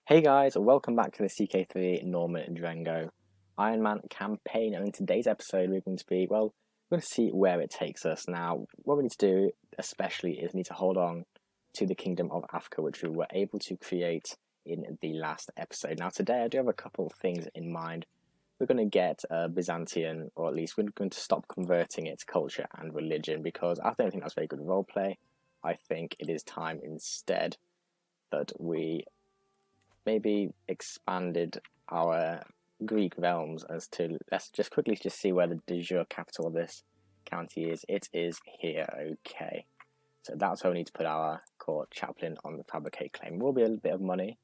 Hey guys, welcome back to the CK3 Norman Drango Ironman campaign, and in today's episode we're going to see where it takes us. Now, what we need to do especially is need to hold on to the Kingdom of Africa, which we were able to create in the last episode. Now today I do have a couple of things in mind. We're going to get Byzantine, or at least we're going to stop converting its culture and religion, because I don't think that's very good roleplay. I think it is time instead that we maybe expanded our Greek realms as to, let's just quickly see where the de jure capital of this county is. It is here, okay. So that's how we need to put our court chaplain on the fabricate claim. Will be a little bit of money,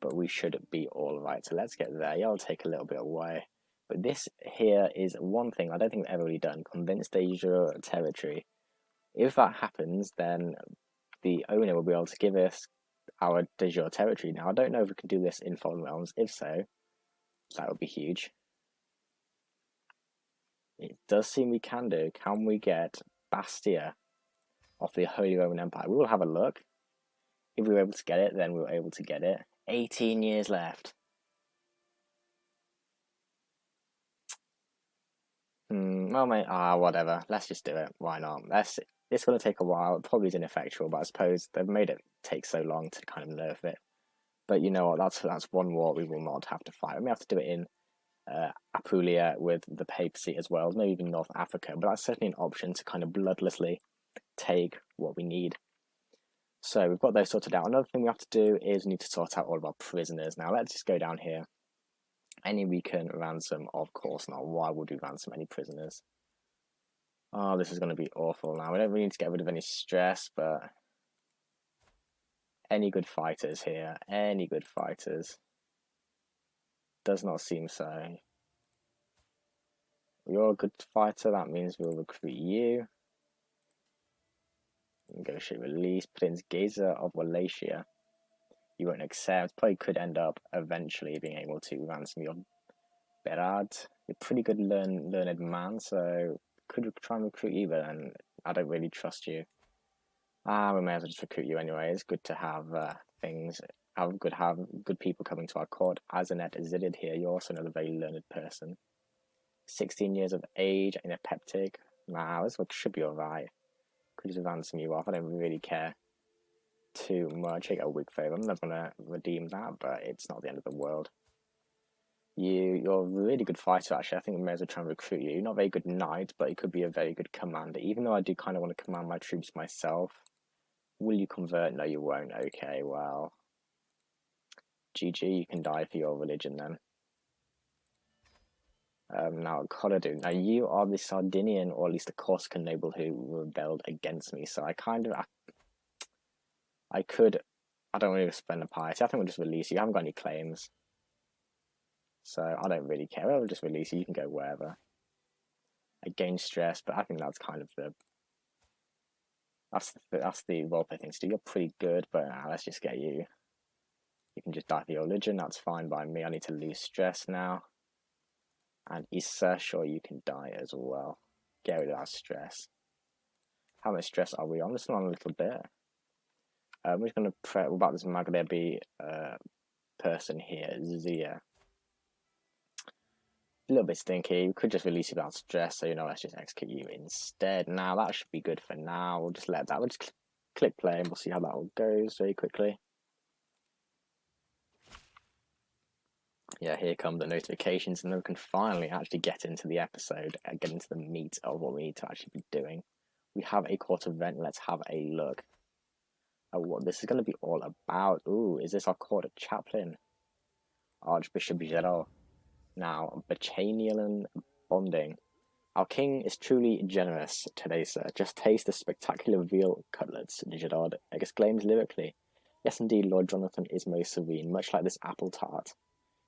but we should be all right. So let's get there. Yeah, it'll take a little bit away. But this here is one thing I don't think we've ever really done, convince de jure territory. If that happens, then the owner will be able to give us our de jure territory. Now, I don't know if we can do this in foreign realms. If so, that would be huge. It does seem we can do. Can we get Bastia off the Holy Roman Empire? We will have a look. If we were able to get it, then we were able to get it. 18 years left. Well, mate, whatever. Let's just do it. Why not? It's going to take a while. It probably is ineffectual, but I suppose they've made it take so long to kind of nerf it. But you know what? That's one war we will not have to fight. We may have to do it in Apulia with the papacy as well, maybe even North Africa. But that's certainly an option to kind of bloodlessly take what we need. So we've got those sorted out. Another thing we have to do is we need to sort out all of our prisoners. Now let's just go down here. Any we can ransom, of course not. Why would we ransom any prisoners? Oh, this is going to be awful now. We don't really need to get rid of any stress, but any good fighters here? Any good fighters? Does not seem so. You're a good fighter, that means we'll recruit you. Negotiate release. Prince Geza of Wallachia. You won't accept. Probably could end up eventually being able to ransom your Berard. You're a pretty good learned man, so could try and recruit you, but then I don't really trust you. We may as well just recruit you anyway. It's good to have have good people coming to our court. Azanet Zidid here. You're also another very learned person. 16 years of age, in a peptic. Wow, this one should be alright. Could just ransom you off. I don't really care too much. I get a wig favour. I'm never gonna redeem that, but it's not the end of the world. You're a really good fighter, actually. I think we may as well try and recruit you. You're not a very good knight, but you could be a very good commander. Even though I do kind of want to command my troops myself. Will you convert? No, you won't. Okay, well. GG, you can die for your religion then. Now, Colorado. Now, you are the Sardinian, or at least the Corsican noble who rebelled against me. So I kind of... I don't really spend a piety. I think we'll just release you. You haven't got any claims. So I don't really care. I'll just release you. You can go wherever. I gain stress, but I think that's kind of the... That's the roleplay thing to do. You're pretty good, but let's just get you. You can just die for your religion. That's fine by me. I need to lose stress now. And Issa, sure, you can die as well. Get rid of that stress. How much stress are we on? Just on a little bit. We're just going to pray about this Maghrebi person here, Zia. A little bit stinky. We could just release you without stress, so let's just execute you instead. Now that should be good for now. We'll just let that. We'll just click play and we'll see how that all goes very quickly. Yeah, here come the notifications, and then we can finally actually get into the episode and get into the meat of what we need to actually be doing. We have a court event. Let's have a look at what this is going to be all about. Ooh, is this our court chaplain? Archbishop Gerald. Now, Bacchanalian bonding. Our king is truly generous today, sir. Just taste the spectacular veal cutlets, Gerard exclaims lyrically. Yes, indeed, Lord Jonathan is most serene, much like this apple tart.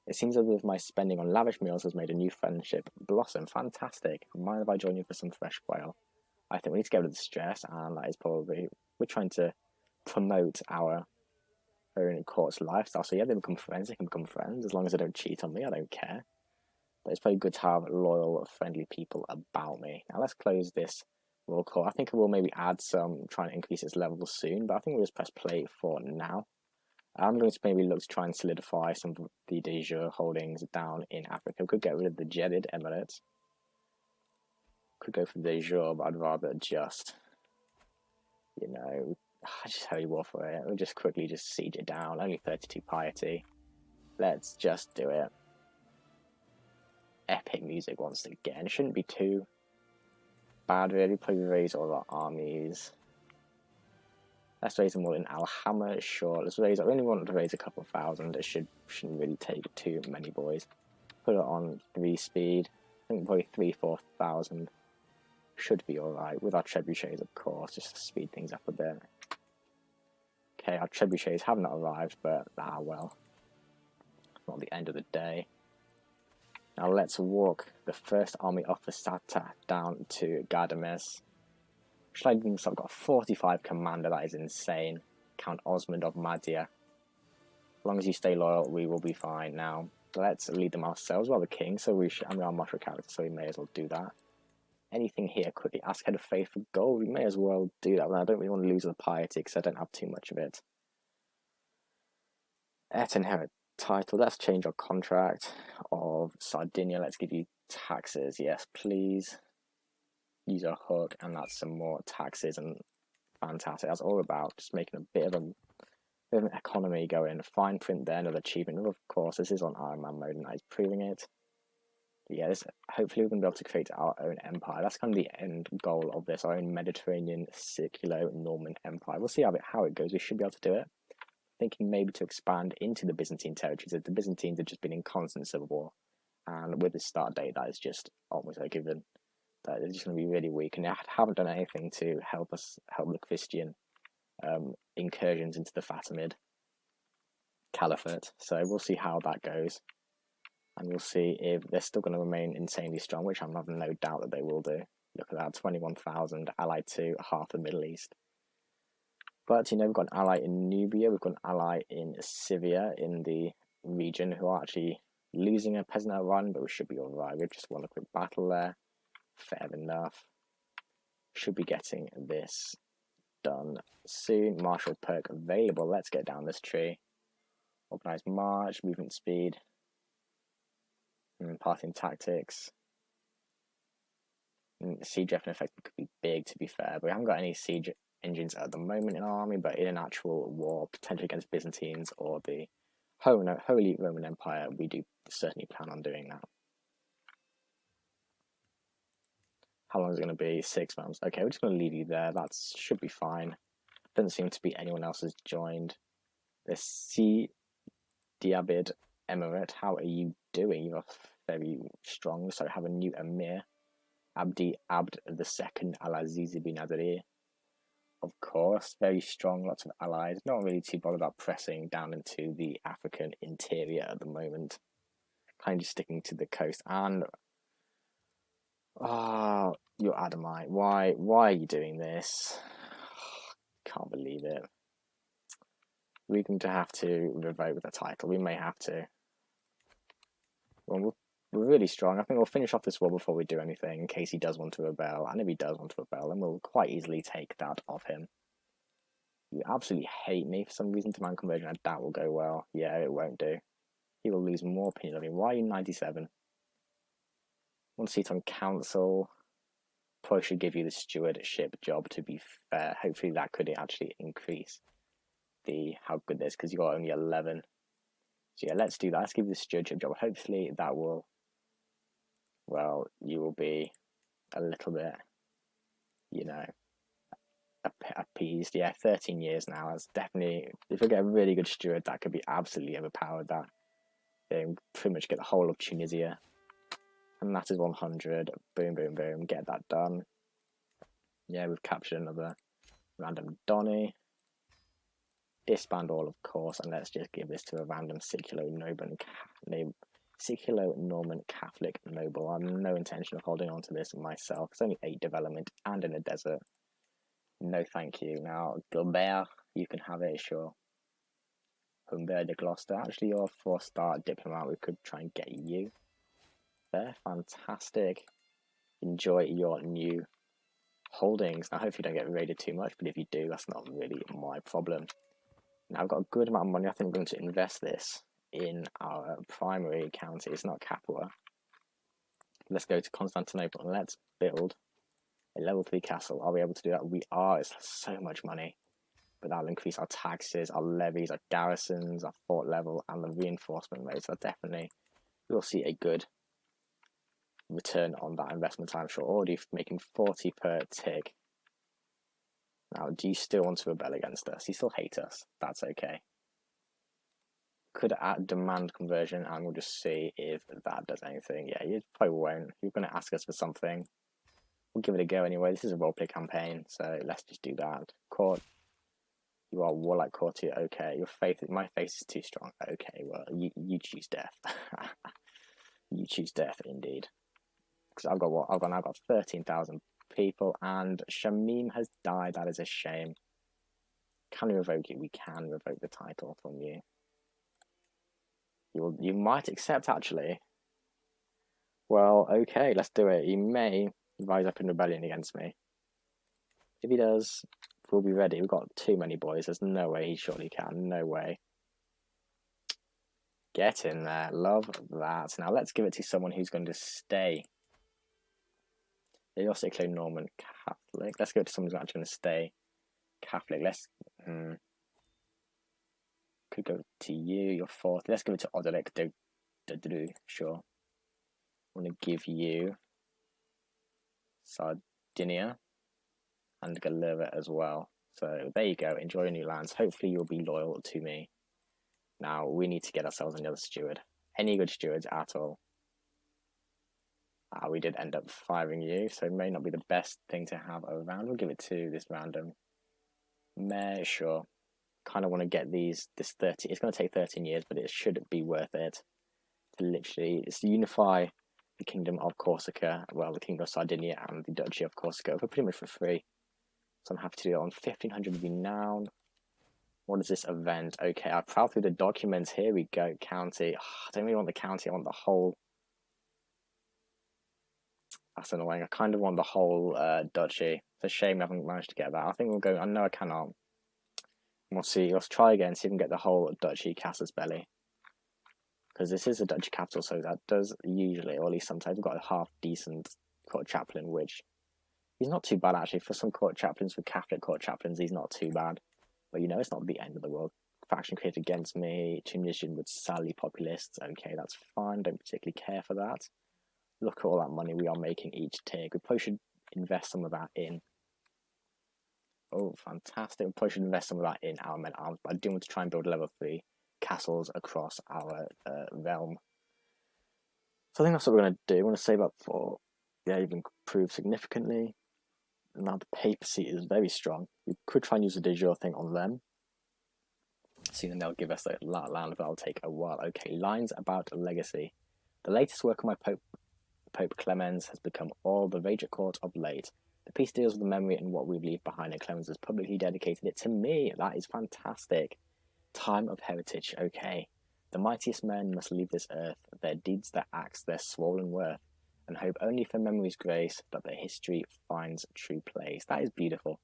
It seems as if my spending on lavish meals has made a new friendship blossom. Fantastic. Mind if I join you for some fresh quail? I think we need to get rid of the stress, and that is probably... We're trying to promote our own court's lifestyle. So yeah, they become friends. They can become friends. As long as they don't cheat on me, I don't care. But it's probably good to have loyal, friendly people about me. Now let's close this roll call. I think I will maybe add some, trying to increase its level soon, but I think we'll just press play for now. I'm going to maybe look to try and solidify some of the de jure holdings down in Africa. We could get rid of the Jedid Emirates. Could go for de jure, but I'd rather just, you know, just hurry war for it. We'll just quickly just siege it down. Only 32 piety. Let's just do it. Epic music once again. It shouldn't be too bad, really. Probably raise all our armies. Let's raise them all in Alhama, sure. Let's raise. I only want to raise a couple thousand. It shouldn't really take too many boys. Put it on 3 speed. I think probably 3,000-4,000 should be alright. With our trebuchets, of course, just to speed things up a bit. Okay, our trebuchets have not arrived, but well. Not the end of the day. Now let's walk the first army off the Sata down to Gadames. Should I do so? I've got a 45 commander, that is insane. Count Osmond of Madia. As long as you stay loyal, we will be fine. Now, let's lead them ourselves. Well, the king, so we should, I mean, our martial character, so we may as well do that. Anything here, quickly ask Head of Faith for gold. We may as well do that. I don't really want to lose the piety because I don't have too much of it. Et inherit title. Let's change our contract of Sardinia. Let's give you taxes. Yes, please. Use a hook, and that's some more taxes, and fantastic. That's all about just making a bit of an economy going. Fine print there, another achievement. And of course, this is on Ironman mode, and that is proving it. But yeah, hopefully we're going to be able to create our own empire. That's kind of the end goal of this, our own Mediterranean, Circulo-Norman empire. We'll see how it goes. We should be able to do it. Thinking maybe to expand into the Byzantine territories. The Byzantines have just been in constant civil war, and with this start date, that is just almost a given. That they're just going to be really weak, and they haven't done anything to help the Christian incursions into the Fatimid Caliphate. So we'll see how that goes, and we'll see if they're still going to remain insanely strong, which I'm having no doubt that they will do. Look at that, 21,000 allied to half the Middle East. But you know, we've got an ally in Nubia, we've got an ally in Syria in the region who are actually losing a peasant run, but we should be alright. We've just won a quick battle there. Fair enough. Should be getting this done soon. Martial perk available. Let's get down this tree. Organized march, movement speed, Parthian tactics. Siege weapon effect could be big, to be fair, but we haven't got any siege engines at the moment in our army. But in an actual war, potentially against Byzantines or the Holy Roman Empire, we do certainly plan on doing that. How long is it going to be? 6 months. Okay, we're just going to leave you there. That should be fine. Doesn't seem to be anyone else has joined. The C. Diabid Emirate. How are you doing? You're very strong. So have a new Emir. Abd II Al-Aziz bin Adri. Of course, very strong. Lots of allies. Not really too bothered about pressing down into the African interior at the moment. Kind of just sticking to the coast. And you're Adamite. Why are you doing this? Can't believe it. We're going to have to revoke the title. We may have to. Well, we're really strong. I think we'll finish off this war before we do anything, in case he does want to rebel. And if he does want to rebel, then we'll quite easily take that off him. You absolutely hate me for some reason. Demand conversion, I doubt will go well. Yeah, it won't do. He will lose more opinion of me. Why are you 97? 1 seat on council. Probably should give you the stewardship job, to be fair. Hopefully that could actually increase how good this is, because you got only 11. So yeah, let's do that. Let's give you the stewardship job. Hopefully that will, well, you will be a little bit, you know, appeased. Yeah, 13 years now. That's definitely, if we get a really good steward, that could be absolutely overpowered. That they pretty much get the whole of Tunisia. And that is 100. Boom, boom, boom. Get that done. Yeah, we've captured another random Donny. Disband all, of course, and let's just give this to a random Siculo-Norman Catholic noble. I have no intention of holding on to this myself. It's only 8 development and in a desert. No thank you. Now, Gilbert, you can have it, sure. Humbert de Gloucester. Actually, you're a 4-star diplomat. We could try and get you there. Fantastic. Enjoy your new holdings. Now, hopefully you don't get raided too much, but if you do, that's not really my problem. Now I've got a good amount of money. I think I'm going to invest this in our primary county. It's not Capua. Let's go to Constantinople and let's build a level 3 castle. Are we able to do that? We are. It's so much money. But that'll increase our taxes, our levies, our garrisons, our fort level, and the reinforcement rates. So definitely, we'll see a good return on that investment, I'm sure. Already making 40 per tick. Now, do you still want to rebel against us? You still hate us. That's okay. Could add demand conversion, and we'll just see if that does anything. Yeah, you probably won't. You're going to ask us for something. We'll give it a go anyway. This is a roleplay campaign, so let's just do that. Court. You are warlike courtier. Okay, your faith. My faith is too strong. Okay, well, you choose death. You choose death indeed. Because I've got what? I've got 13,000 people, and Shamim has died. That is a shame. Can we revoke it? We can revoke the title from you. You might accept, actually. Well, okay, let's do it. He may rise up in rebellion against me. If he does, we'll be ready. We've got too many boys. There's no way he surely can. No way. Get in there. Love that. Now let's give it to someone who's going to stay. They also claim Norman Catholic. Let's go to someone who's actually going to stay Catholic. Let's could go to you. You're fourth. Let's give it to Oderic de sure. I want to give you Sardinia and Galera as well. So there you go. Enjoy your new lands. Hopefully you'll be loyal to me. Now we need to get ourselves another steward. Any good stewards at all? We did end up firing you, so it may not be the best thing to have around. We'll give it to this random mayor, sure. Kind of want to get this 30. It's going to take 13 years, but it should be worth it to literally unify the kingdom of Corsica, well, the kingdom of Sardinia and the duchy of Corsica for pretty much for free. So I'm happy to do it on 1500 renown. What is this event? Okay, I'll prowl through the documents. Here we go. County. I don't really want the county. I want the whole. That's annoying. I kind of want the whole duchy. It's a shame I haven't managed to get that. I think we'll go. I know I cannot. We'll see. Let's try again. See if we can get the whole duchy Casus Belli. Because this is a duchy capital, so that does usually, or at least sometimes, we've got a half decent court chaplain, which he's not too bad actually. For some court chaplains, for Catholic court chaplains, he's not too bad. But you know, it's not the end of the world. Faction created against me. Tunisian with Sally populists. Okay, that's fine. Don't particularly care for that. Look at all that money we are making each tier. We probably should invest some of that in. Oh, fantastic. We probably should invest some of that in our men arms. But I do want to try and build level 3 castles across our realm. So I think that's what we're going to do. We're going to save up for, yeah, you've improved significantly. Now the papacy is very strong. We could try and use the de jure thing on them. See, then they'll give us the land, but it'll take a while. Okay, lines about legacy. The latest work of my Pope Clemens has become all the rage at court of late. The piece deals with the memory and what we leave behind, and Clemens has publicly dedicated it to me. That is fantastic. Time of heritage. Okay. The mightiest men must leave this earth, their deeds, their acts, their swollen worth, and hope only for memory's grace that their history finds true place. That is beautiful.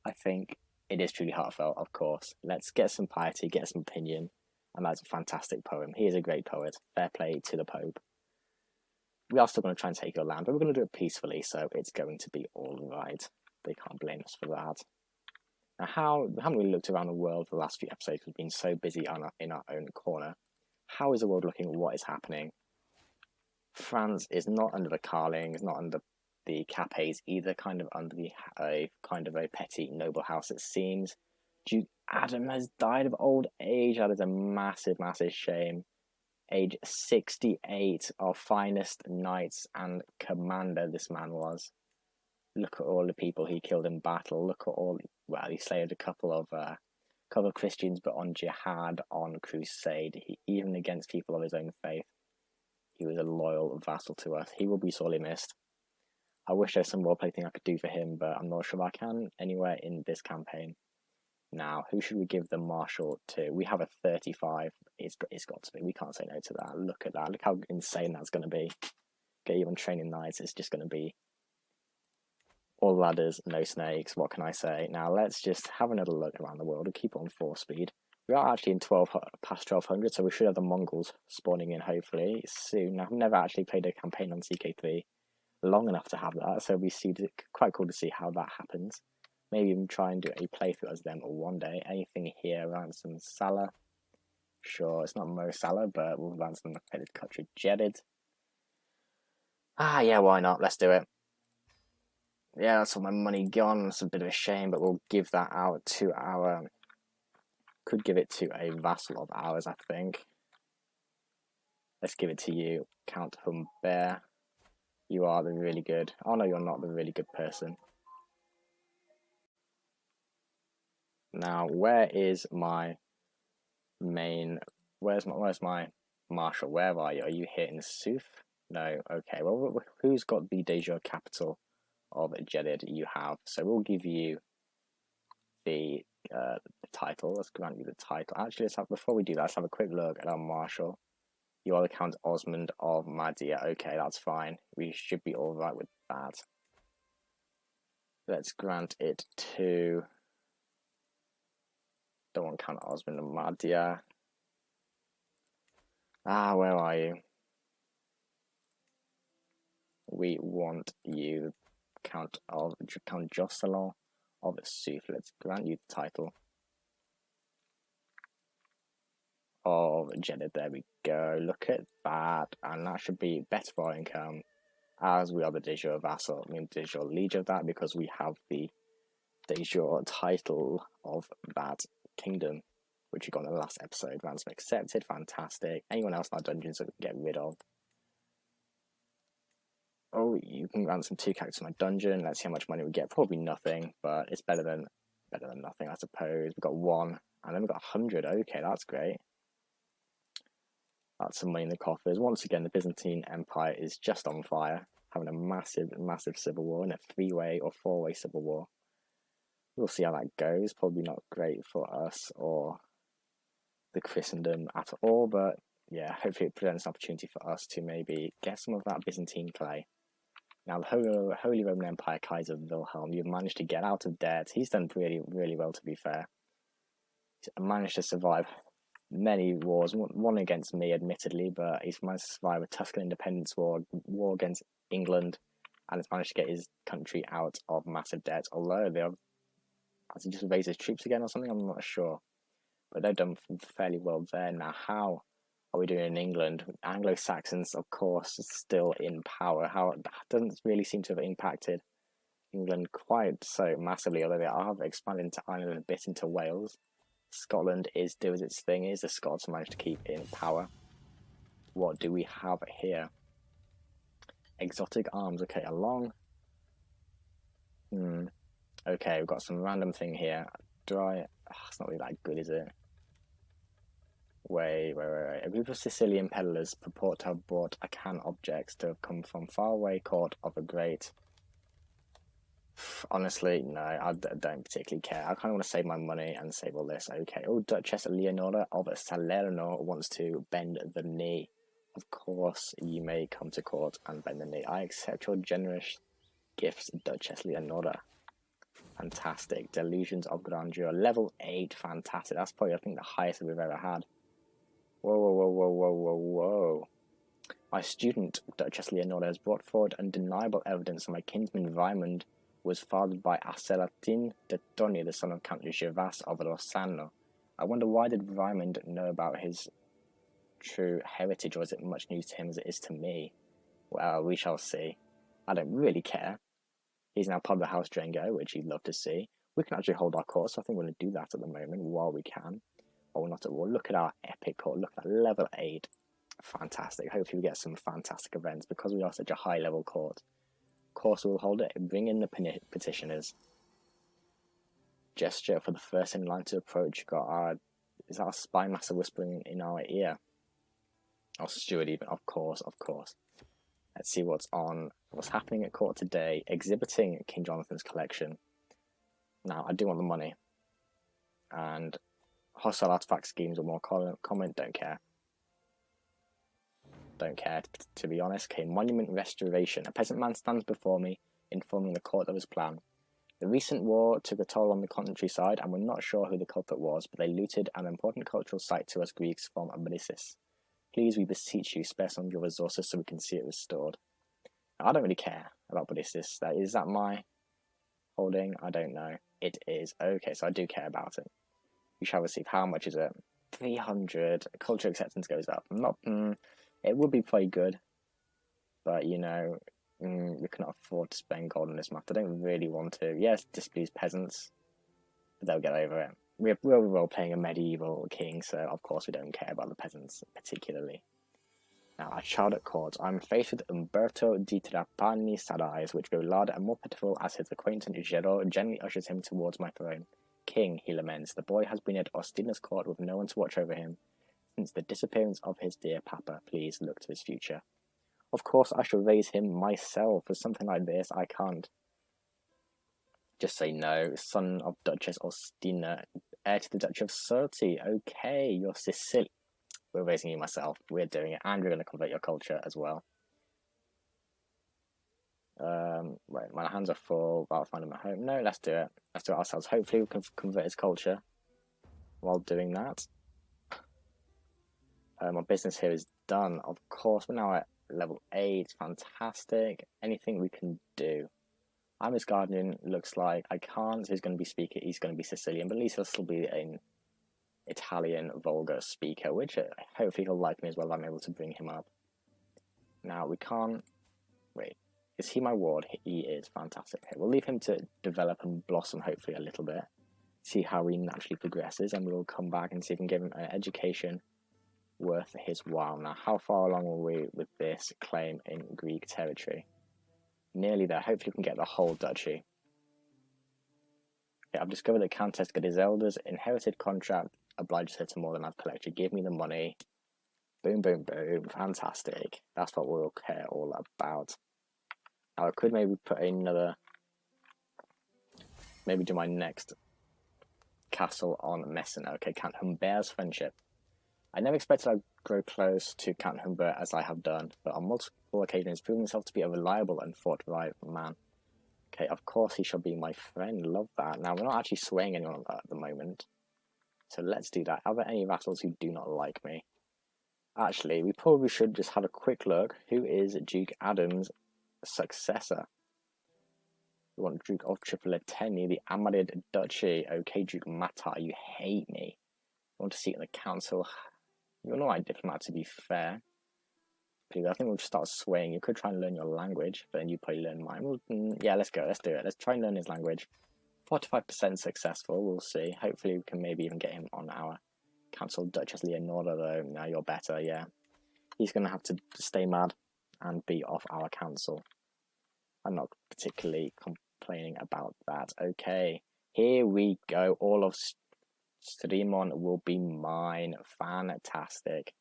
I think it is truly heartfelt, of course. Let's get some piety, get some opinion, and that's a fantastic poem. He is a great poet. Fair play to the Pope. We are still going to try and take your land, but we're going to do it peacefully, so it's going to be all right. They can't blame us for that. Now, haven't we looked around the world for the last few episodes? We've been so busy in our own corner. How is the world looking? What is happening? France is not under the Carling, is not under the Capets either, kind of under a kind of a petty noble house, it seems. Duke Adam has died of old age. That is a massive, massive shame. Age 68, our finest knights and commander this man was. Look at all the people he killed in battle. Look at all, well, he slayed a couple of Christians, but on jihad, on crusade, even against people of his own faith. He was a loyal vassal to us. He will be sorely missed. I wish there's some roleplay thing I could do for him, but I'm not sure if I can anywhere in this campaign. Now, who should we give the marshal to? We have a 35. It's got to be. We can't say no to that. Look at that. Look how insane that's going to be. Get you on training knights. It's just going to be all ladders, no snakes. What can I say? Now, let's just have another look around the world. We'll keep it on 4 speed. We are actually in past 1200, so we should have the Mongols spawning in hopefully soon. I've never actually played a campaign on CK3 long enough to have that, so we see quite cool to see how that happens. Maybe even try and do a playthrough as them one day. Anything here? Ransom Salah. Sure, it's not Mo Salah, but we'll ransom the credit country jetted. Ah, yeah, why not? Let's do it. Yeah, that's all my money gone. It's a bit of a shame, but we'll give that out to our... Could give it to a vassal of ours, I think. Let's give it to you, Count Humbert. You are the really good... Oh, no, you're not the really good person. Now, where is my main... Where's my marshal? Where are you? Are you here in Suf? No, okay. Well, who's got the de jure capital of Jedid? You have. So we'll give you the title. Let's grant you the title. Actually, before we do that, let's have a quick look at our marshal. You are the Count Osmond of Madia. Okay, that's fine. We should be all right with that. Let's grant it to... Don't want Count Osmond of Madia. Ah, where are you? We want you, Count Jocelyn of Suf. Let's grant you the title of Jeddah. There we go. Look at that, and that should be better for our income, as we are the de jure vassal. I mean, de jure liege of that, because we have the de jure title of that kingdom, which we got in the last episode. Ransom accepted. Fantastic. Anyone else in our dungeons that we can get rid of? Oh, you can ransom 2 characters in my dungeon. Let's see how much money we get. Probably nothing, but it's better than nothing, I suppose. We've got 1, and then we've got 100. Okay, that's great. That's some money in the coffers. Once again, the Byzantine Empire is just on fire, having a massive civil war, and a 3-way or 4-way civil war. We'll see how that goes. Probably not great for us or the Christendom at all, but yeah, hopefully it presents an opportunity for us to maybe get some of that Byzantine clay. Now, the Holy Roman Empire, Kaiser Wilhelm, you've managed to get out of debt. He's done really well, to be fair. He's managed to survive many wars, one against me, admittedly, but he's managed to survive a Tuscan independence war against England, and has managed to get his country out of massive debt, although has he just raised his troops again or something? I'm not sure. But they've done fairly well there. Now, how are we doing in England? Anglo-Saxons, of course, still in power. How that doesn't really seem to have impacted England quite so massively, although they have expanded into Ireland and a bit into Wales. Scotland is doing its thing. Is the Scots managed to keep in power? What do we have here? Exotic arms. Okay, along. Okay, we've got some random thing here. It's not really that good, is it? Wait. A group of Sicilian peddlers purport to have brought Acan objects to have come from faraway court of a great... Honestly, no, I don't particularly care. I kind of want to save my money and save all this. Okay. Oh, Duchess Leonora of Salerno wants to bend the knee. Of course, you may come to court and bend the knee. I accept your generous gifts, Duchess Leonora. Fantastic. Delusions of Grandeur. Level 8. Fantastic. That's probably, I think, the highest we've ever had. Whoa. My student, Duchess Leonora, has brought forward undeniable evidence that my kinsman Raymond was fathered by Acelatin de Toni, the son of Count Gervas of Rossano. I wonder, why did Raymond know about his true heritage, or is it much news to him as it is to me? Well, we shall see. I don't really care. He's now part of the House Drengo, which you'd love to see. We can actually hold our course, so I think we're going to do that at the moment while we can. While we're not at war. Look at our epic court. Look at that, level 8. Fantastic. Hopefully we get some fantastic events because we are such a high level court. Of course we'll hold it. Bring in the petitioners. Gesture for the first in line to approach. Is that our spy master whispering in our ear? Or steward even. Of course. Let's see what's happening at court today. Exhibiting King Jonathan's collection. Now, I do want the money. And hostile artifact schemes or more comment, don't care. Don't care, to be honest. Okay, monument restoration. A peasant man stands before me, informing the court of his plan. The recent war took a toll on the countryside, and we're not sure who the culprit was, but they looted an important cultural site to us Greeks from Abyssis. Please, we beseech you, spare some of your resources so we can see it restored. Now, I don't really care about Abyssis. Is that my holding? I don't know. It is. Okay, so I do care about it. We shall receive. How much is it? 300. Culture acceptance goes up. It would be pretty good, but you know, we cannot afford to spend gold on this map. I don't really want to. Yes, displease peasants, but they'll get over it. We're role-playing a medieval king, so of course we don't care about the peasants particularly. Now, at child at court, I'm faced with Umberto di Trapani's sad eyes, which grow larger and more pitiful as his acquaintance Gero gently ushers him towards my throne. King, he laments, the boy has been at Ostina's court with no one to watch over him since the disappearance of his dear papa. Please look to his future. Of course, I shall raise him myself. For something like this, I can't just say no. Son of Duchess Ostina, heir to the Duchy of Surrey. Okay, you're Sicilian. We're raising you myself. We're doing it, and we're going to convert your culture as well. Right, my hands are full. I'll find him at home. No, let's do it. Let's do it ourselves. Hopefully, we can convert his culture while doing that. My business here is done. Of course, we're now at level 8. Fantastic. Anything we can do. I'm his guardian. Looks like I can't. He's going to be speaker. He's going to be Sicilian, but at least he'll still be an Italian vulgar speaker, which hopefully he'll like me as well. I'm able to bring him up. Now we can't. Wait, is he my ward? He is. Fantastic. Okay, we'll leave him to develop and blossom hopefully a little bit. See how he naturally progresses, and we'll come back and see if we can give him an education worth his while. Now, how far along are we with this claim in Greek territory? Nearly there. Hopefully we can get the whole duchy. Okay, I've discovered that Countess Griselda's inherited contract obliges her to more than I've collected. Give me the money. Boom, boom, boom. Fantastic. That's what we'll care all about. Now, I could maybe put another... Maybe do my next castle on Messina. Okay, Count Humbert's friendship. I never expected I'd grow close to Count Humbert as I have done, but on multiple occasions proven himself to be a reliable and forthright man. Okay, of course he shall be my friend. Love that. Now, we're not actually swaying anyone at the moment, so let's do that. Are there any vassals who do not like me? Actually, we probably should just have a quick look. Who is Duke Adam's successor? We want Duke of Tripolitania, the Amadid Duchy. Okay, Duke Matar, you hate me. I want to seat in the council. You're an alright diplomat, to be fair. But I think we'll just start swaying. You could try and learn your language, but then you probably learn mine. Well, yeah, let's go. Let's do it. Let's try and learn his language. 45% successful. We'll see. Hopefully, we can maybe even get him on our council. Duchess Leonora, though. Now you're better, yeah. He's going to have to stay mad and be off our council. I'm not particularly complaining about that. Okay, here we go. All of Strymon will be mine. Fantastic.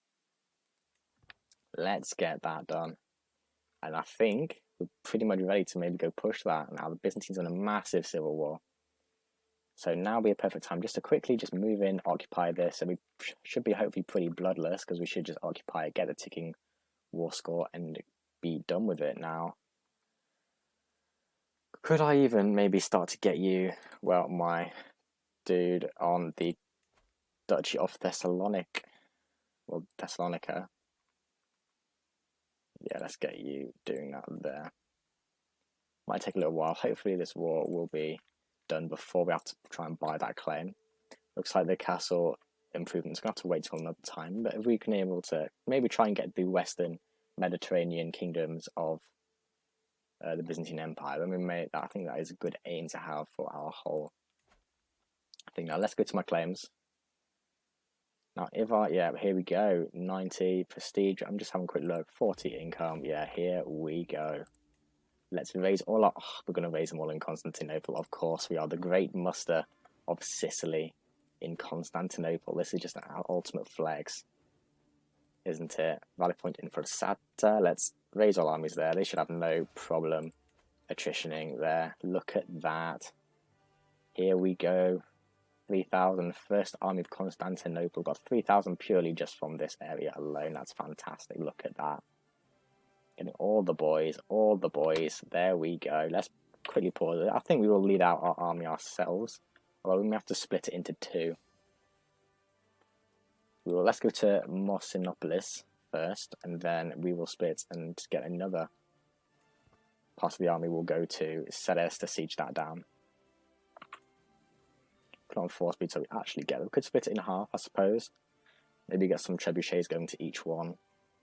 Let's get that done. And I think we're pretty much ready to maybe go push that. Now the Byzantines on a massive civil war. So now be a perfect time just to quickly just move in, occupy this. And we should be hopefully pretty bloodless because we should just occupy it, get the ticking war score and be done with it now. Could I even maybe start to get you, well, my dude on the Duchy of Thessalonica? Yeah, let's get you doing that there. Might take a little while. Hopefully this war will be done before we have to try and buy that claim. Looks like the castle improvements going to have to wait till another time. But if we can able to maybe try and get the Western Mediterranean kingdoms of the Byzantine Empire, then we may. I think that is a good aim to have for our whole thing. Now let's go to my claims. Now, yeah, here we go. 90 prestige. I'm just having a quick look. 40 income. Yeah, here we go. Let's raise all our. Oh, we're going to raise them all in Constantinople. Of course, we are the great muster of Sicily in Constantinople. This is just our ultimate flex, isn't it? Valley Point in Frasata. Let's raise all armies there. They should have no problem attritioning there. Look at that. Here we go. 3,000, first army of Constantinople. Got 3,000 purely just from this area alone. That's fantastic. Look at that. Getting all the boys. There we go. Let's quickly pause it. I think we will lead out our army ourselves, although we may have to split it into two. Let's go to Mosinopolis first, and then we will split and get another part of the army. We'll go to Ceres to siege that down. Put on 4 speed so we actually get it. We could split it in half, I suppose. Maybe get some trebuchets going to each one,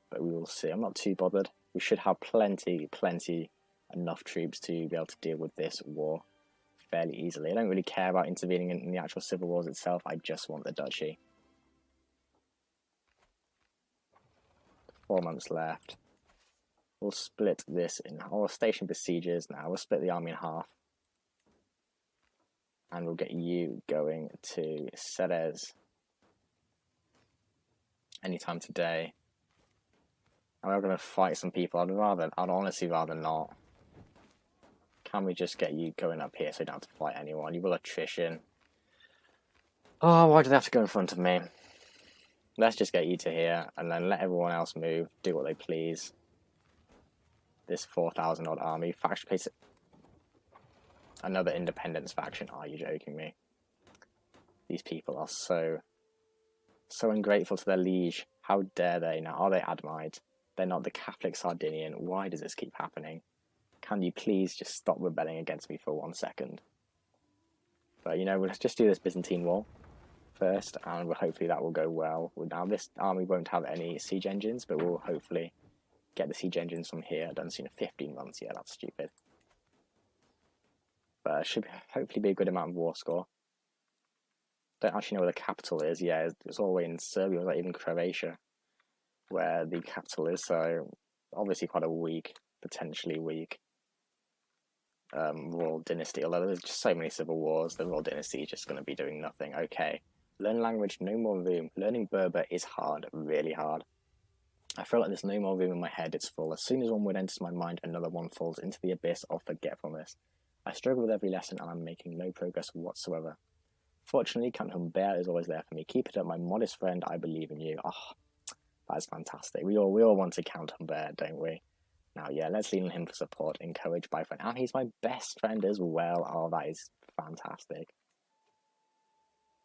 but we will see. I'm not too bothered. We should have plenty enough troops to be able to deal with this war fairly easily. I don't really care about intervening in the actual civil wars itself. I just want the duchy. 4 months left. We'll split this in. We'll station besiegers now. We'll split the army in half. And we'll get you going to Ceres anytime today. And we're going to fight some people. I'd honestly rather not. Can we just get you going up here so you don't have to fight anyone? You will attrition. Oh, why do they have to go in front of me? Let's just get you to here and then let everyone else move, do what they please. This 4,000 odd army. Faction pace. Another independence faction. Are you joking me? These people are so ungrateful to their liege. How dare they now? Are they Admite? They're not the Catholic Sardinian. Why does this keep happening? Can you please just stop rebelling against me for 1 second? But you know, let's just do this Byzantine Wall first, and hopefully that will go well. Now this army won't have any siege engines, but we'll hopefully get the siege engines from here. I don't see in 15 months. Yeah, that's stupid. But it should hopefully be a good amount of war score. Don't actually know where the capital is. Yeah, it's all the way in Serbia, or like even Croatia, where the capital is. So obviously quite a weak, potentially weak royal dynasty. Although there's just so many civil wars, the royal dynasty is just going to be doing nothing. Okay, learn language, no more room. Learning Berber is hard, really hard. I feel like there's no more room in my head. It's full. As soon as one word enters my mind, another one falls into the abyss of forgetfulness. I struggle with every lesson, and I'm making no progress whatsoever. Fortunately, Count Humbert is always there for me. Keep it up, my modest friend. I believe in you. Oh, that is fantastic. We all want to Count Humbert, don't we? Now, yeah, let's lean on him for support, encouraged by friend. And he's my best friend as well. Oh, that is fantastic.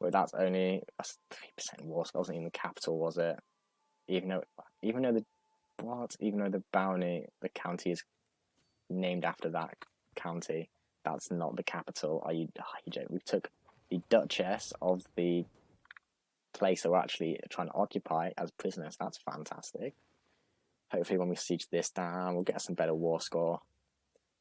Well, that's only 3% war score. Wasn't even the capital, was it? Even though the bounty, the county is named after that county, that's not the capital. Are you joking? We took the Duchess of the place that we're actually trying to occupy as prisoners. That's fantastic. Hopefully when we siege this down, we'll get some better war score.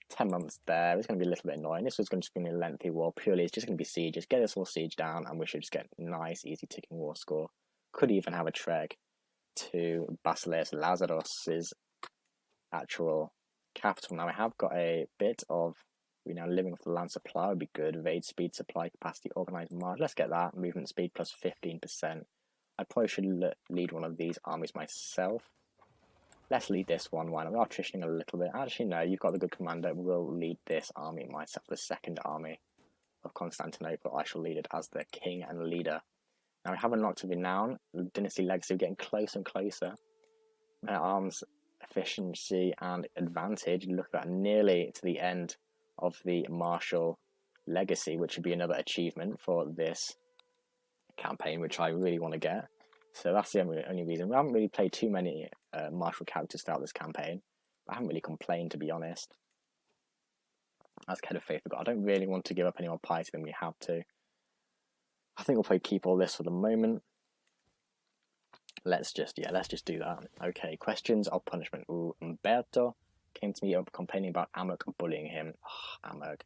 10 months there. It's going to be a little bit annoying. This was going to be a lengthy war. Purely, it's just going to be sieges. Get this all siege down, and we should just get nice, easy ticking war score. Could even have a trek to Basileus Lazarus's actual capital. Now, I have got a bit of, we're now living off the land supply. Would be good. Evade speed, supply capacity, organized march. Let's get that. Movement speed plus 15%. I probably should lead one of these armies myself. Let's lead this one. Why not? We are attritioning a little bit. Actually, no, you've got the good commander. We'll lead this army myself. The second army of Constantinople. I shall lead it as the king and leader. Now, we have unlocked a renown. Dynasty legacy. We're getting closer and closer. Arms efficiency and advantage. Look at that. Nearly to the end of the martial legacy, which would be another achievement for this campaign, which I really want to get. So that's the only reason. We haven't really played too many martial characters throughout this campaign. I haven't really complained, to be honest. As Head of Faith, I don't really want to give up any more piety than we have to. I think we'll probably keep all this for the moment. Let's just do that. Okay, questions of punishment. Ooh, Umberto came to me up complaining about Amok bullying him. Oh, Amok,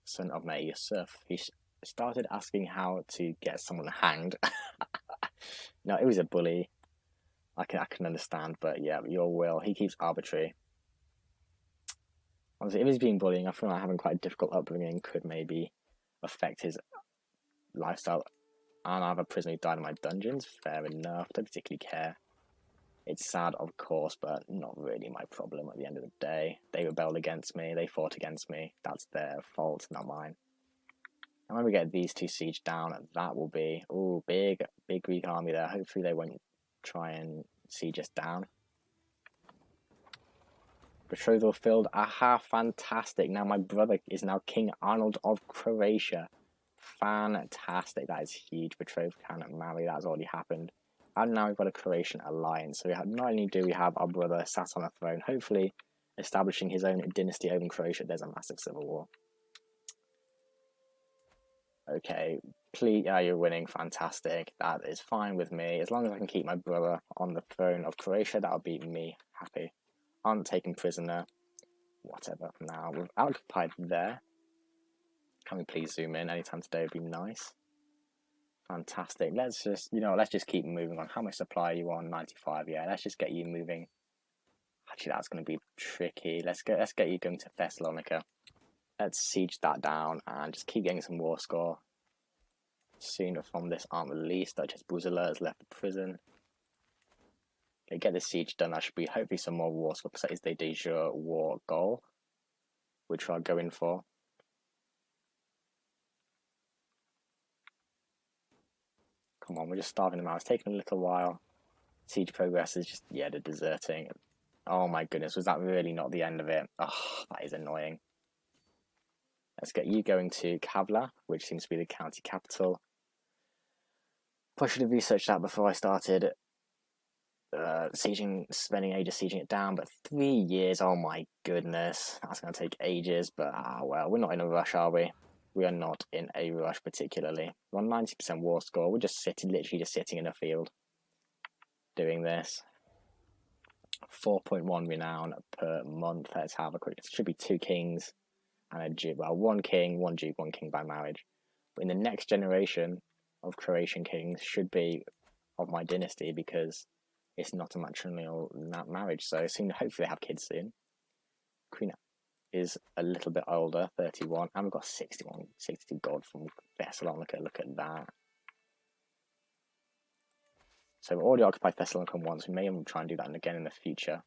son of May Yusuf. He started asking how to get someone hanged. No, it was a bully. I can understand, but yeah, your will. He keeps arbitrary. Honestly, if he's being bullying, I feel like having quite a difficult upbringing could maybe affect his lifestyle. And I have a prisoner who died in my dungeons. Fair enough. Don't particularly care. It's sad, of course, but not really my problem at the end of the day. They rebelled against me. They fought against me. That's their fault, not mine. And when we get these two siege down, that will be, ooh, big Greek army there. Hopefully they won't try and siege us down. Betrothal filled. Aha, fantastic. Now my brother is now King Arnold of Croatia. Fantastic. That is huge. Betrothed can marry. That has already happened. And now we've got a Croatian alliance. So we have, not only do we have our brother sat on a throne, hopefully establishing his own dynasty over Croatia, there's a massive civil war. Okay, please, yeah, you're winning. Fantastic. That is fine with me. As long as I can keep my brother on the throne of Croatia, that'll be me happy. Aren't taken prisoner. Whatever. Now, we've occupied there. Can we please zoom in anytime today would be nice. Fantastic. Let's just, let's just keep moving on. How much supply are you on? 95. Yeah, let's just get you moving. Actually, that's going to be tricky. Let's get you going to Thessalonica. Let's siege that down and just keep getting some war score. Soon from this aren't released. Duchess Buzela has left the prison. Okay, get the siege done. That should be hopefully some more war score because that is the de jure war goal, which we're going for. Come on, we're just starving them out. It's taking a little while. Siege progress is just, yeah, they're deserting. Oh my goodness, was that really not the end of it? Oh, that is annoying. Let's get you going to Kavla, which seems to be the county capital. I should have researched that before I started spending ages sieging it down, but 3 years, oh my goodness. That's going to take ages, but well, we're not in a rush, are we? We are not in a rush particularly. We're on 90% war score. We're just literally just sitting in a field doing this. 4.1 renown per month. Let's have a quick. It should be 2 kings and a duke. Well, 1 king, 1 duke, 1 king by marriage. But in the next generation of Croatian kings should be of my dynasty because it's not a matrimonial marriage. So soon, hopefully, they have kids soon. Queen is a little bit older, 31, and we've got 60 gold from Thessalonica. Look at that. So we've already occupied Thessalonica once. We may even try and do that again in the future.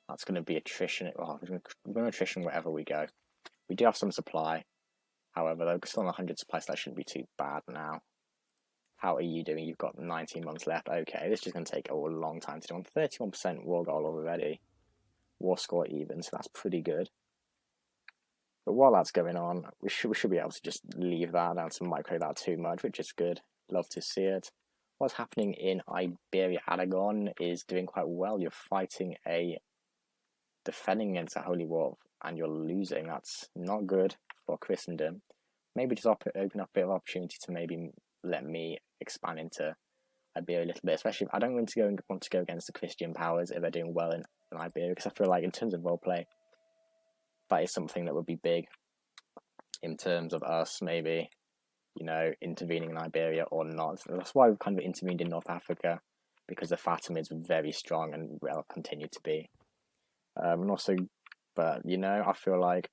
That's going to be attrition. Oh, we're going to attrition wherever we go. We do have some supply. However, though, we're still on 100 supply, so that shouldn't be too bad now. How are you doing? You've got 19 months left. Okay, this is just going to take a long time to do. On 31% war goal already. War score even, so that's pretty good. But while that's going on, we should be able to just leave that and to micro that too much, which is good. Love to see it. What's happening in Iberia? Aragon is doing quite well. You're fighting defending against a holy war and you're losing. That's not good for Christendom. Maybe just open up a bit of opportunity to maybe let me expand into Iberia a little bit, especially if I don't want to go against the Christian powers if they're doing well in Iberia, because I feel like in terms of roleplay, that is something that would be big in terms of us maybe, intervening in Iberia or not. That's why we've kind of intervened in North Africa, because the Fatimids were very strong and will continue to be. And also, but I feel like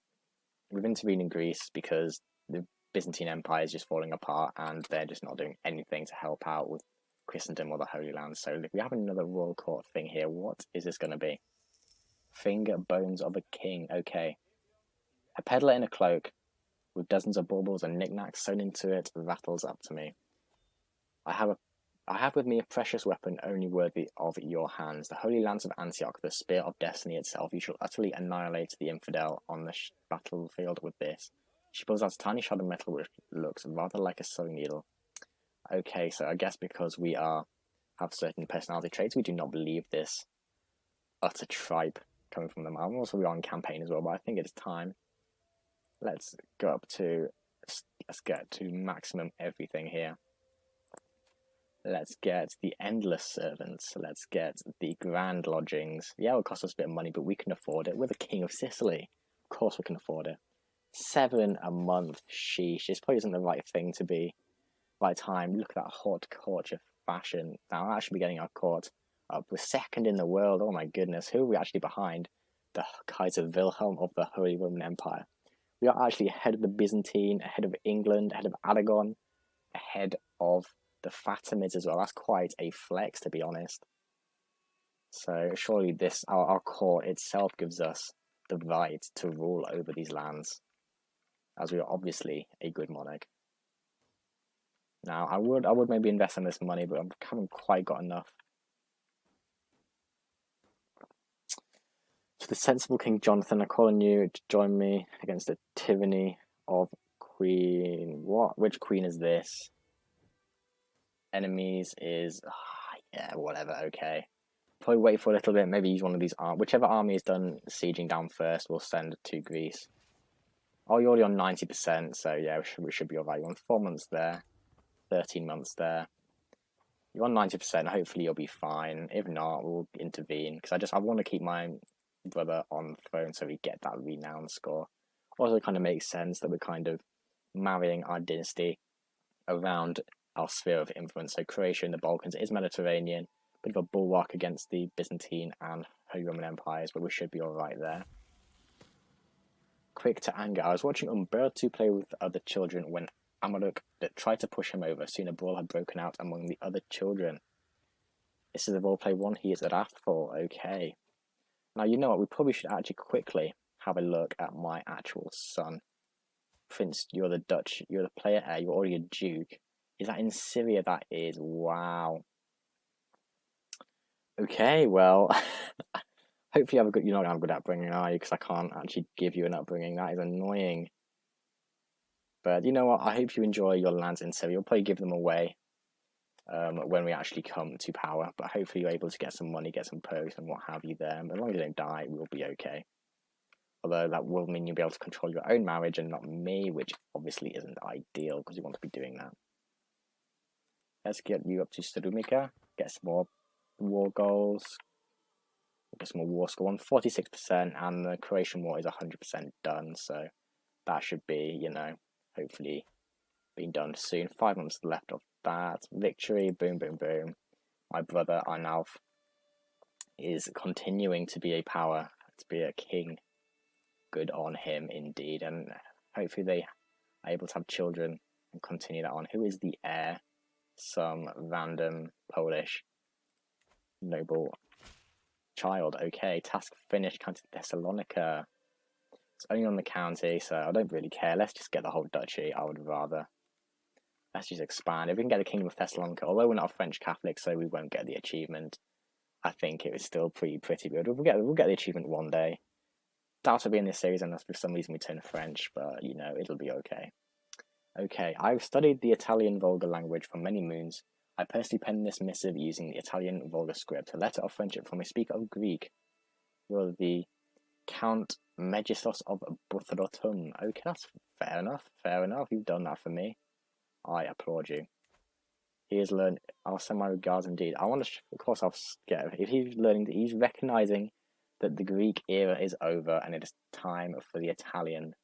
we've intervened in Greece because the Byzantine Empire is just falling apart and they're just not doing anything to help out with Christendom or the Holy Land. So if we have another royal court thing here, what is this going to be? Finger bones of a king. Okay. A peddler in a cloak with dozens of baubles and knickknacks sewn into it rattles up to me. I have with me a precious weapon only worthy of your hands, the holy lance of Antioch, the spear of destiny itself. You shall utterly annihilate the infidel on the battlefield with this. She pulls out a tiny shard of metal which looks rather like a sewing needle. Okay, so I guess because we have certain personality traits, we do not believe this utter tripe coming from them. I'm also on campaign as well, but I think it's time. Let's get to maximum everything here. Let's get the endless servants. Let's get the grand lodgings. Yeah, it'll cost us a bit of money, but we can afford it. We're the king of Sicily. Of course we can afford it. 7 a month. Sheesh. This probably isn't the right thing to be. Right time. Look at that hot courtier fashion. Now, I'll actually be getting our court up. We're second in the world. Oh my goodness. Who are we actually behind? The Kaiser Wilhelm of the Holy Roman Empire. We are actually ahead of the Byzantine, ahead of England, ahead of Aragon, ahead of the Fatimids as well. That's quite a flex, to be honest. So surely our court itself gives us the right to rule over these lands, as we are obviously a good monarch. Now, I would maybe invest in this money, but I haven't quite got enough. So the sensible King Jonathan, I'm calling you to join me against the tyranny of Queen. What? Which queen is this? Enemies is yeah, whatever. Okay. Probably wait for a little bit. Maybe use one of these whichever army is done sieging down first, we'll send to Greece. Oh, you're already on 90%, so yeah, we should be alright. You're on 4 months there, 13 months there. You're on 90%. Hopefully, you'll be fine. If not, we'll intervene because I want to keep my brother on the throne so we get that renown score. Also, kind of makes sense that we're kind of marrying our dynasty around our sphere of influence. So Croatia in the Balkans is Mediterranean, bit of a bulwark against the Byzantine and Holy Roman Empires, but we should be alright there. Quick to anger. I was watching Umberto play with other children when Amaluk tried to push him over. Soon a brawl had broken out among the other children. This is a roleplay one he is wrathful. Okay. Now, you know what? We probably should actually quickly have a look at my actual son. Prince, you're the Dutch, you're the player heir, you're already a duke. Is that in Syria? That is. Wow. Okay, well, hopefully you're not going to have a good upbringing, are you? Because I can't actually give you an upbringing. That is annoying. But you know what? I hope you enjoy your lands in Syria. We'll probably give them away when we actually come to power. But hopefully you're able to get some money, get some perks and what have you there. But as long as you don't die, we'll be okay. Although that will mean you'll be able to control your own marriage and not me, which obviously isn't ideal because you want to be doing that. Let's get you up to Strumica, get some more war goals, get some more war score on 46%, and the Croatian War is 100% done, so that should be, you know, hopefully being done soon. 5 months left of that. Victory, boom, boom, boom. My brother Arnulf is continuing to be a power, to be a king. Good on him indeed, and hopefully they are able to have children and continue that on. Who is the heir? Some random Polish noble child. Okay, task finished. County Thessalonica. It's only on the county, so I don't really care. Let's just get the whole duchy. I would rather. Let's just expand. If we can get the Kingdom of Thessalonica, although we're not a French Catholic, so we won't get the achievement. I think it was still pretty good. We'll get the achievement one day. Doubt it'll be in this series unless for some reason we turn French, but you know, it'll be okay. Okay, I've studied the Italian vulgar language for many moons. I personally penned this missive using the Italian vulgar script, a letter of friendship from a speaker of Greek. You're the Count Megistos of Buthrotum. Okay, that's fair enough. You've done that for me. I applaud you. He has learned. I'll send my regards indeed. I want to. Of course, I'll get. If he's learning, he's recognizing that the Greek era is over and it is time for the Italian,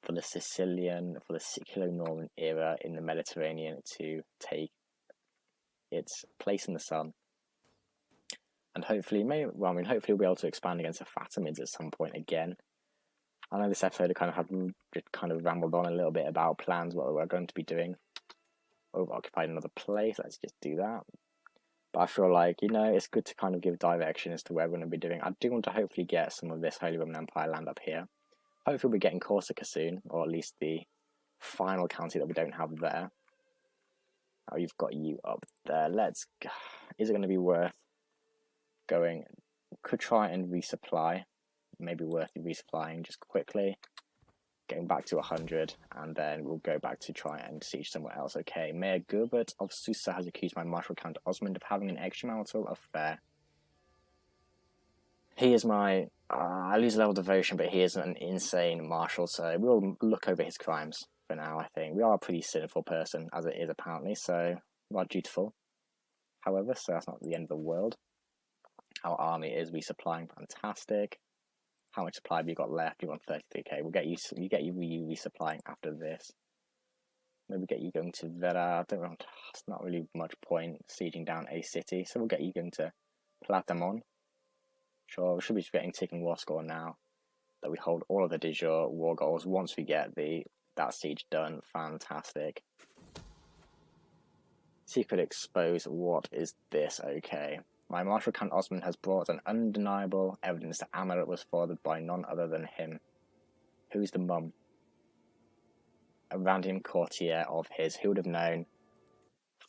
for the Sicilian, for the Siculo-Norman era in the Mediterranean to take its place in the sun. And hopefully, hopefully we'll be able to expand against the Fatimids at some point again. I know this episode kind of rambled on a little bit about plans, what we're going to be doing. Over-occupied another place, let's just do that. But I feel like, you know, it's good to kind of give direction as to where we're going to be doing. I do want to hopefully get some of this Holy Roman Empire land up here. Hopefully we're getting Corsica soon, or at least the final county that we don't have there. Oh, you've got you up there. Is it going to be worth going? Could try and resupply. Maybe worth resupplying just quickly. Getting back to 100, and then we'll go back to try and siege somewhere else. Okay, Mayor Gerbert of Susa has accused my Marshal Count Osmond of having an extramarital affair. He is my... I lose a level of devotion, but he is an insane marshal, so we'll look over his crimes for now, I think. We are a pretty sinful person, as it is apparently, so we are dutiful. However, so that's not the end of the world. Our army is resupplying. Fantastic. How much supply have you got left? You want 33k. We'll get you resupplying after this. Maybe get you going to Vera. It's not really much point sieging down a city, so we'll get you going to Platamon. Sure, we should be getting ticking war score now that we hold all of the de jure war goals once we get that siege done. Fantastic. Secret expose. What is this? Okay. My Marshal Count Osmond has brought an undeniable evidence that Amalek was fathered by none other than him. Who's the mum? A random courtier of his. Who would have known?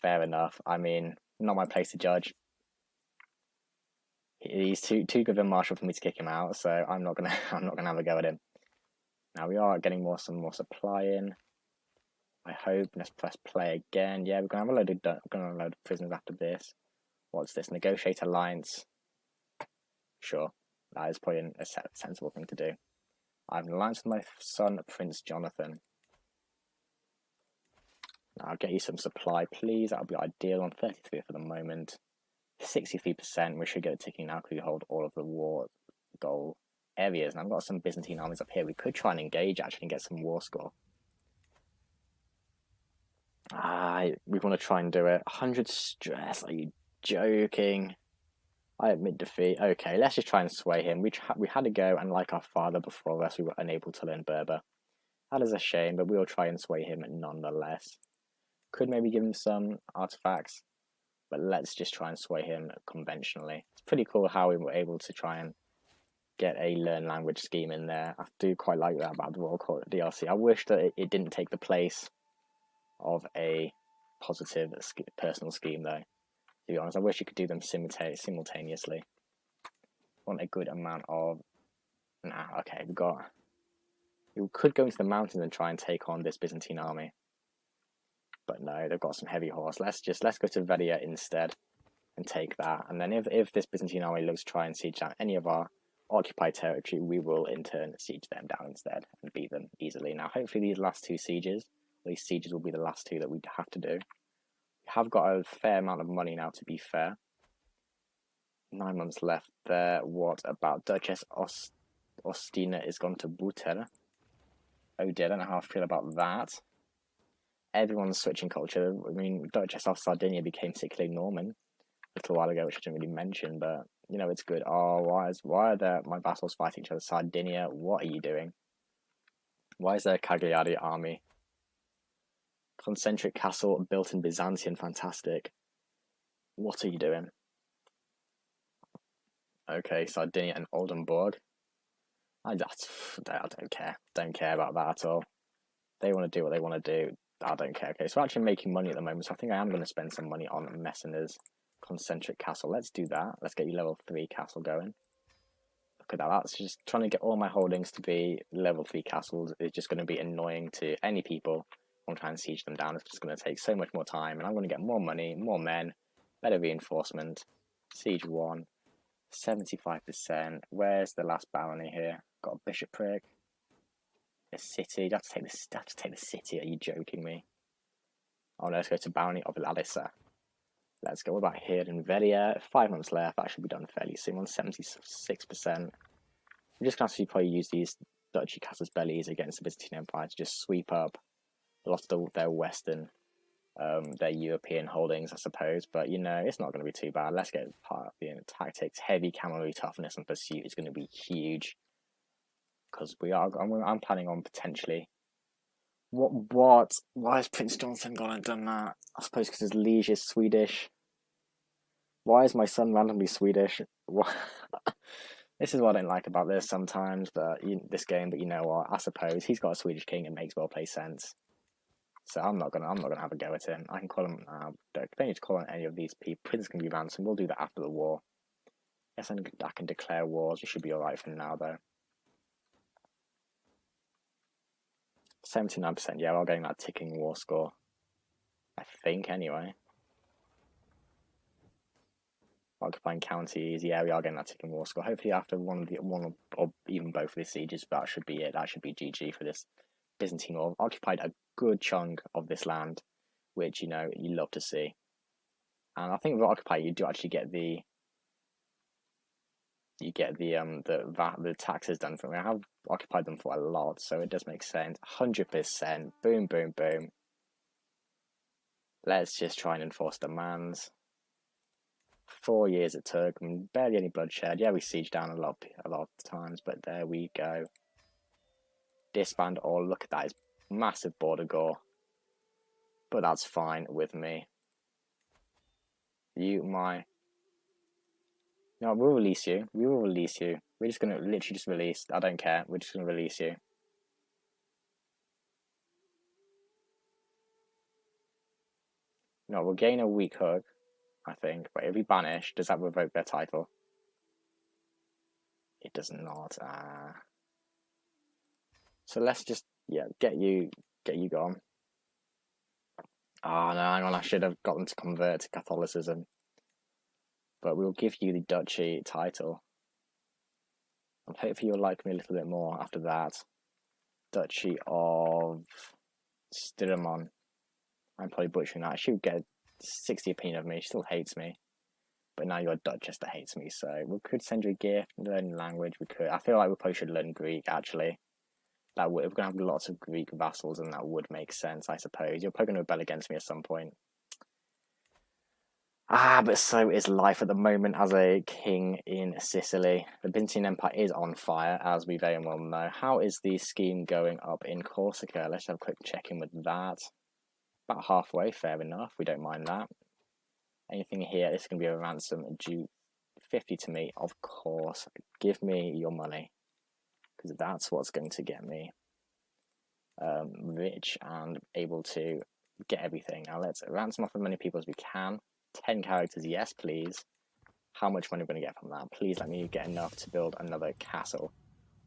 Fair enough. I mean, not my place to judge. He's too good of a marshal for me to kick him out, so I'm not gonna have a go at him. Now we are getting some more supply in. I hope. Let's press play again. Yeah, we're gonna have a load of prisoners after this. What's this? Negotiate alliance. Sure, that is probably a sensible thing to do. I have an alliance with my son, Prince Jonathan. Now, I'll get you some supply, please. That'll be ideal. On 33 for the moment. 63%. We should get ticking now because we hold all of the war goal areas. And I've got some Byzantine armies up here. We could try and engage actually and get some war score. We want to try and do it. 100 stress. Are you joking? I admit defeat. Okay, let's just try and sway him. We had to go, and like our father before us, we were unable to learn Berber. That is a shame, but we'll try and sway him nonetheless. Could maybe give him some artifacts, but let's just try and sway him conventionally. It's pretty cool how we were able to try and get a learn language scheme in there. I do quite like that about the Royal Court DLC. I wish that it didn't take the place of a positive personal scheme, though. To be honest, I wish you could do them simultaneously. Want a good amount of... Nah, okay, we could go into the mountains and try and take on this Byzantine army. But no, they've got some heavy horse. Let's go to Vedia instead and take that. And then if this Byzantine army looks to try and siege down any of our occupied territory, we will in turn siege them down instead and beat them easily. Now, hopefully these last two sieges, these sieges will be the last two that we have to do. We have got a fair amount of money now, to be fair. 9 months left there. What about Duchess Ostina is gone to Buter? Oh dear, I don't know how I feel about that. Everyone's switching culture. I mean, Duchess of Sardinia became particularly Norman a little while ago, which I didn't really mention, but you know it's good. Oh, why are my vassals fighting each other? Sardinia, what are you doing? Why is there a Cagliari army? Concentric castle built in Byzantium, fantastic. What are you doing? Okay, Sardinia and Oldenburg. I don't care. Don't care about that at all. They want to do what they want to do. I don't care. Okay, so we're actually making money at the moment, so I think I am going to spend some money on Messina's concentric castle. Let's do that. Let's get you level 3 castle going. Look at that. That's just trying to get all my holdings to be level 3 castles is just going to be annoying to any people. I'm trying to siege them down. It's just going to take so much more time, and I'm going to get more money, more men, better reinforcement. Siege 1, 75%. Where's the last barony here? Got a bishopric. A city. You have to take the city. Are you joking me? Oh no, let's go to barony of Larissa. Let's go. What about here in Velia? 5 months left. That should be done fairly soon. On 76%. We're just going to probably use these duchy casus bellis against the Byzantine Empire to just sweep up a lot of their western, their European holdings, I suppose. But you know, it's not going to be too bad. Let's get part of the tactics. Heavy cavalry toughness and pursuit is going to be huge. Because I'm planning on potentially. What? Why has Prince Jonathan gone and done that? I suppose because his liege is Swedish. Why is my son randomly Swedish? What? This is what I don't like about this sometimes, this game. But you know what? I suppose he's got a Swedish king. It makes well play sense. So I'm not gonna have a go at him. I can call him. Don't need to call on any of these people. Prince can be ransomed. We'll do that after the war. Yes, I can declare wars. We should be all right for now, though. 79%, yeah, we're getting that ticking war score. I think, anyway. Occupying counties, yeah, we are getting that ticking war score. Hopefully after one or even both of these sieges, that should be it. That should be GG for this Byzantine Wall. Occupied a good chunk of this land, which, you know, you love to see. And I think with Occupy, you do actually get the taxes done for me. I have occupied them for a lot, so it does make sense. 100%. Boom, boom, boom. Let's just try and enforce demands. 4 years it took. I mean, barely any bloodshed. Yeah, we sieged down a lot of times, but there we go. Disband all. Look at that. It's massive border gore. But that's fine with me. No, we'll release you. We will release you. We're just going to literally just release. I don't care. We're just going to release you. No, we'll gain a weak hook, I think. But if we banish, does that revoke their title? It does not. So let's just, yeah, get you gone. Oh, no, hang on, I should have got them to convert to Catholicism. But we'll give you the duchy title. And hopefully you'll like me a little bit more after that. Duchy of Styrmon. I'm probably butchering that. She would get 60 opinion of me. She still hates me. But now you're a Duchess that hates me. So we could send you a gift, learn language. We could. I feel like we probably should learn Greek, actually. That would, we're going to have lots of Greek vassals, and that would make sense, I suppose. You're probably going to rebel against me at some point. But so is life at the moment as a king in Sicily. The Byzantine Empire is on fire, as we very well know. How is the scheme going up in Corsica? Let's have a quick check-in with that. About halfway, fair enough. We don't mind that. Anything here? This is going to be a ransom due 50 to me, of course. Give me your money, because that's what's going to get me rich and able to get everything. Now let's ransom off as many people as we can. 10 characters, yes please. How much money are we going to get from that? Please let me get enough to build another castle.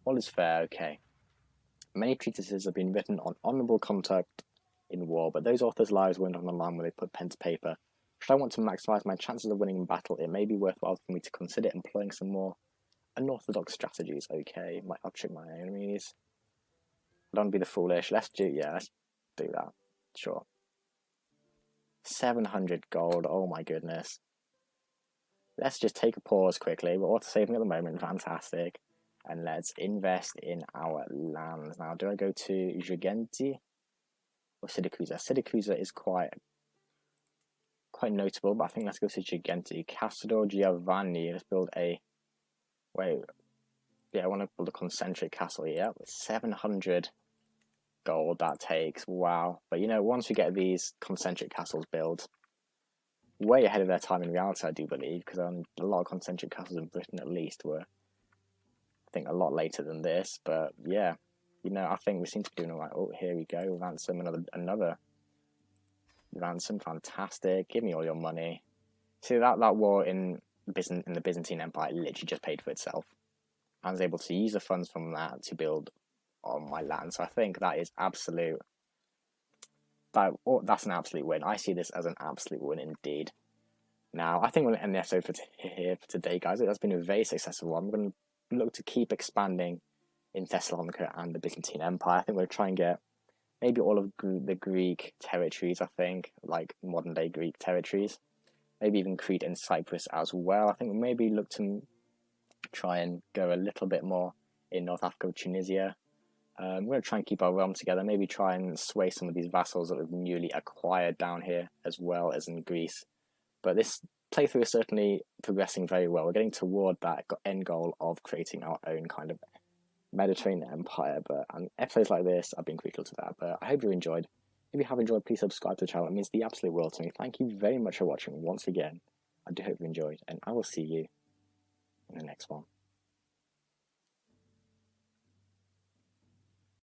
All is fair, okay. Many treatises have been written on honourable conduct in war, but those authors' lives weren't on the line when they put pen to paper. Should I want to maximise my chances of winning in battle, it may be worthwhile for me to consider employing some more unorthodox strategies. Okay, I'll trick my enemies. I don't want to be the foolish. Let's do that. Sure. 700 gold, oh my goodness. Let's just take a pause quickly. We're auto-saving at the moment, fantastic. And let's invest in our lands. Now, do I go to Girgenti or Siracusa? Siracusa is quite notable, but I think let's go to Girgenti. Castro Giovanni, let's build a... Wait, yeah, I want to build a concentric castle here. 700 gold that takes, wow. But you know, once we get these concentric castles built, way ahead of their time in reality, I do believe, because a lot of concentric castles in Britain at least were, I think, a lot later than this. But yeah, you know, I think we seem to be doing all right. Oh, here we go, ransom, another ransom, fantastic. Give me all your money. See, that war in the Byzantine Empire literally just paid for itself. I was able to use the funds from that to build on my land. So I think that is absolute. That's an absolute win. I see this as an absolute win indeed. Now, I think we'll end the episode for today, guys. It has been a very successful one. I'm going to look to keep expanding in Thessalonica and the Byzantine Empire. I think we'll try and get maybe all of the Greek territories, I think, like modern-day Greek territories. Maybe even Crete and Cyprus as well. I think we'll maybe look to try and go a little bit more in North Africa with Tunisia. We're going to try and keep our realm together, maybe try and sway some of these vassals that we've newly acquired down here, as well as in Greece. But this playthrough is certainly progressing very well. We're getting toward that end goal of creating our own kind of Mediterranean empire. But episodes like this, I've been crucial to that. But I hope you enjoyed. If you have enjoyed, please subscribe to the channel. It means the absolute world to me. Thank you very much for watching once again. I do hope you enjoyed, and I will see you in the next one.